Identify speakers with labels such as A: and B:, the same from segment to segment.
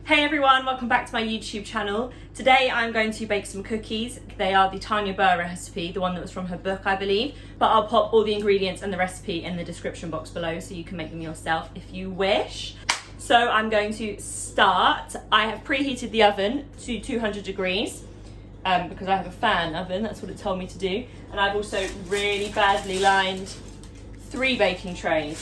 A: Hey everyone, welcome back to my YouTube channel. Today I'm going to bake some cookies. They are the Tanya Burr recipe, the one that was from her book, I believe. But I'll pop all the ingredients and the recipe in the description box below so you can make them yourself if you wish. So I'm going to start. I have preheated the oven to 200 degrees because I have a fan oven, that's what it told me to do. And I've also really badly lined 3 baking trays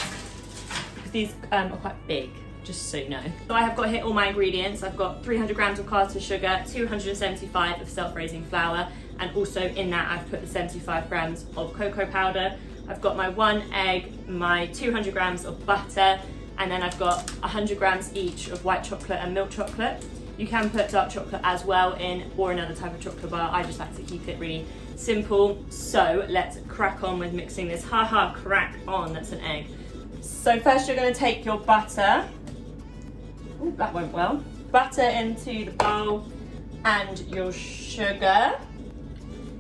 A: because these are quite big. Just so you know. So I have got here all my ingredients. I've got 300 grams of caster sugar, 275 of self-raising flour, and also in that I've put the 75 grams of cocoa powder. I've got my 1 egg, my 200 grams of butter, and then I've got 100 grams each of white chocolate and milk chocolate. You can put dark chocolate as well in, or another type of chocolate bar. I just like to keep it really simple. So let's crack on with mixing this. Crack on, that's an egg. So first you're going to take your butter. Ooh, that went well. Butter into the bowl and your sugar.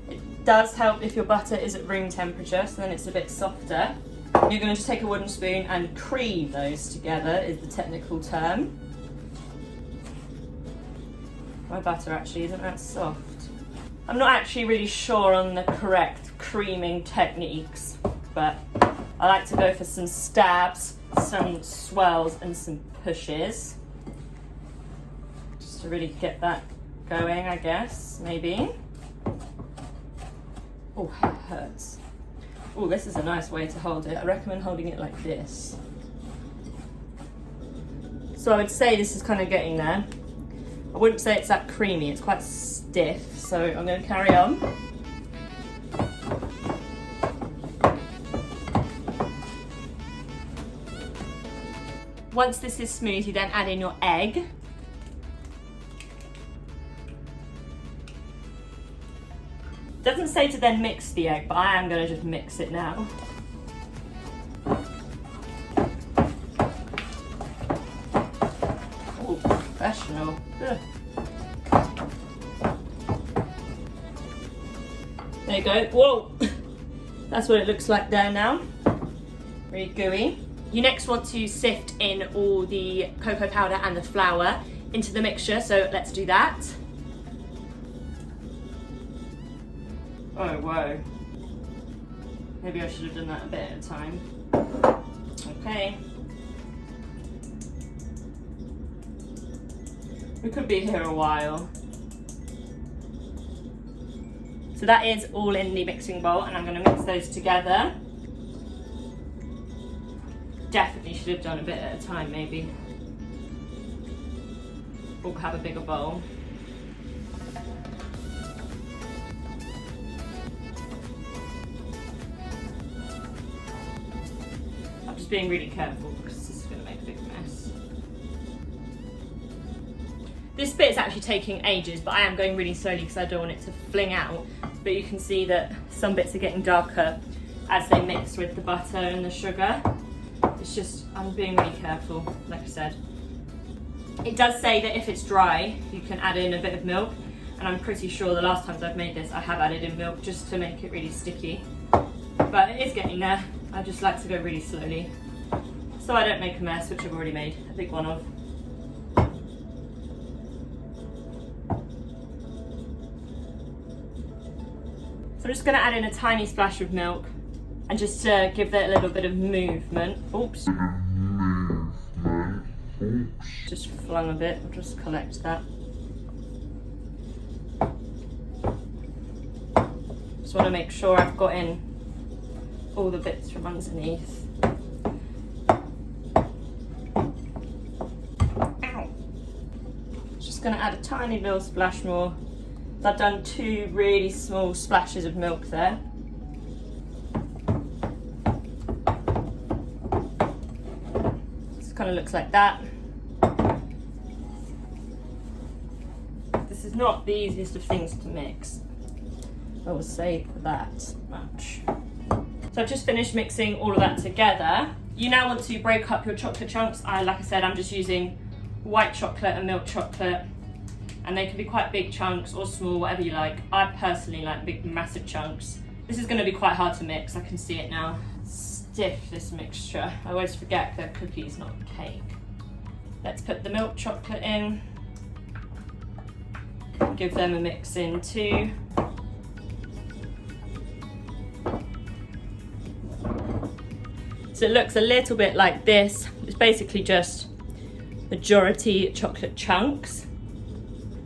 A: It does help if your butter is at room temperature, so then it's a bit softer. You're going to just take a wooden spoon and cream those together, is the technical term. My butter actually isn't that soft. I'm not actually really sure on the correct creaming techniques, but I like to go for some stabs, some swells and some pushes. To really get that going, I guess, maybe. Oh, it hurts. Oh, this is a nice way to hold it. I recommend holding it like this. So I would say this is kind of getting there. I wouldn't say it's that creamy, it's quite stiff, so I'm going to carry on. Once this is smooth, you then add in your egg. Doesn't say to then mix the egg, but I am going to just mix it now. Oh, professional. Ugh. There you go. Whoa! That's what it looks like there now. Really gooey. You next want to sift in all the cocoa powder and the flour into the mixture, so let's do that. Oh, whoa. Maybe I should have done that a bit at a time. Okay. We could be here a while. So that is all in the mixing bowl, and I'm going to mix those together. Definitely should have done a bit at a time, maybe. Or have a bigger bowl. Being really careful because this is going to make a big mess. This bit is actually taking ages, but I am going really slowly because I don't want it to fling out. But you can see that some bits are getting darker as they mix with the butter and the sugar. It's just, I'm being really careful, like I said. It does say that if it's dry, you can add in a bit of milk, and I'm pretty sure the last times I've made this, I have added in milk just to make it really sticky. But it is getting there. I just like to go really slowly so I don't make a mess, which I've already made a big one of. So I'm just going to add in a tiny splash of milk and just to give it a little bit of movement. Oops. Just flung a bit, I'll just collect that. Just want to make sure I've got in all the bits from underneath. Ow. Just going to add a tiny little splash more. I've done 2 really small splashes of milk there. Just kind of looks like that. This is not the easiest of things to mix. I will say that much. So I've just finished mixing all of that together. You now want to break up your chocolate chunks. Like I said, I'm just using white chocolate and milk chocolate, and they can be quite big chunks or small, whatever you like. I personally like big, massive chunks. This is going to be quite hard to mix, I can see it now. Stiff, this mixture. I always forget that cookies, not cake. Let's put the milk chocolate in. Give them a mix in too. So it looks a little bit like this. It's basically just majority chocolate chunks.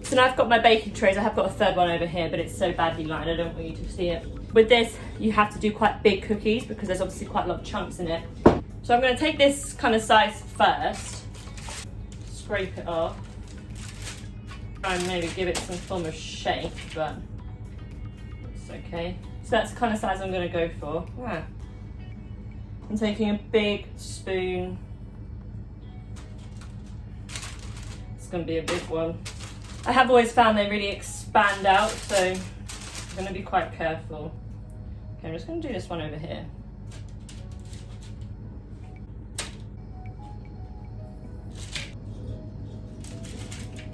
A: So now I've got my baking trays. I have got a third one over here, but it's so badly lined, I don't want you to see it. With this, you have to do quite big cookies because there's obviously quite a lot of chunks in it. So I'm going to take this kind of size first, scrape it off, try and maybe give it some form of shape, but it's okay. So that's the kind of size I'm going to go for. Yeah. I'm taking a big spoon. It's going to be a big one. I have always found they really expand out, so I'm going to be quite careful. Okay, I'm just going to do this one over here.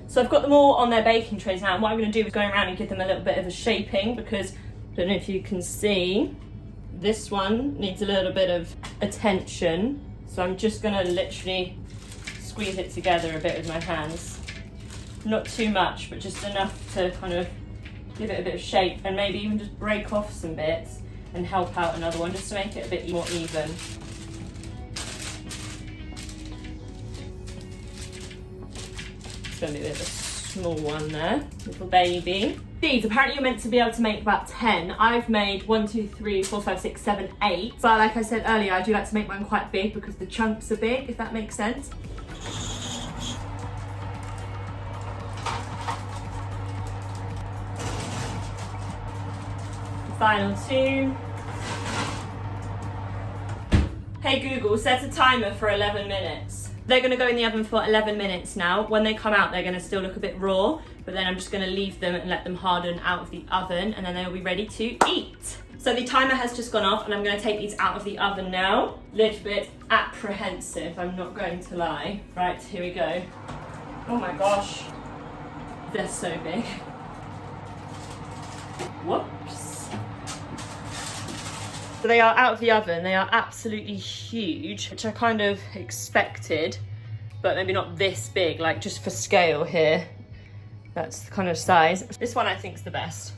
A: So I've got them all on their baking trays now, and what I'm going to do is go around and give them a little bit of a shaping, because I don't know if you can see, this one needs a little bit of attention. So I'm just going to literally squeeze it together a bit with my hands. Not too much, but just enough to kind of give it a bit of shape, and maybe even just break off some bits and help out another one just to make it a bit more even. It's going to be a bit of a small one there, little baby. These, apparently you're meant to be able to make about 10. I've made 1, 2, 3, 4, 5, 6, 7, 8. But like I said earlier, I do like to make mine quite big because the chunks are big, if that makes sense. Final 2. Hey Google, set a timer for 11 minutes. They're going to go in the oven for 11 minutes now. When they come out, they're going to still look a bit raw, but then I'm just going to leave them and let them harden out of the oven, and then they'll be ready to eat. So the timer has just gone off, and I'm going to take these out of the oven now. Little bit apprehensive, I'm not going to lie. Right, here we go. Oh my gosh, they're so big. Whoops. So they are out of the oven. They are absolutely huge, which I kind of expected, but maybe not this big, like just for scale here. That's the kind of size. This one I think is the best.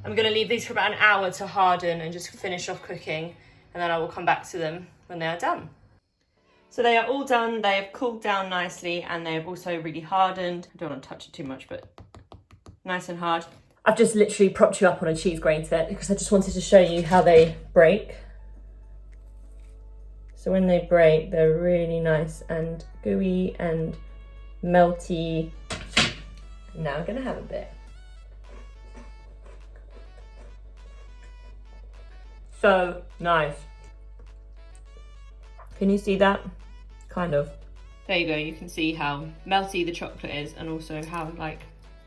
A: I'm gonna leave these for about an hour to harden and just finish off cooking, and then I will come back to them when they are done. So they are all done. They have cooled down nicely, and they have also really hardened. I don't want to touch it too much, but nice and hard. I've just literally propped you up on a cheese grater because I just wanted to show you how they break. So when they break, they're really nice and gooey and melty. Now I'm gonna have a bit. So nice. Can you see that? Kind of. There you go, you can see how melty the chocolate is, and also how, like,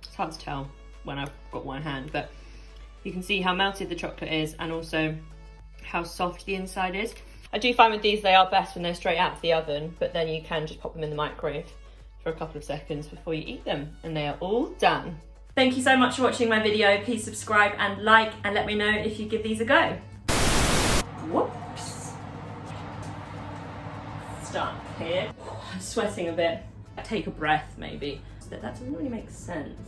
A: it's hard to tell when I've got one hand, but you can see how melted the chocolate is and also how soft the inside is. I do find with these they are best when they're straight out of the oven, but then you can just pop them in the microwave for a couple of seconds before you eat them, and they are all done. Thank you so much for watching my video. Please subscribe and like, and let me know if you give these a go. Whoops. Stuck here. I'm sweating a bit. Take a breath maybe. That doesn't really make sense.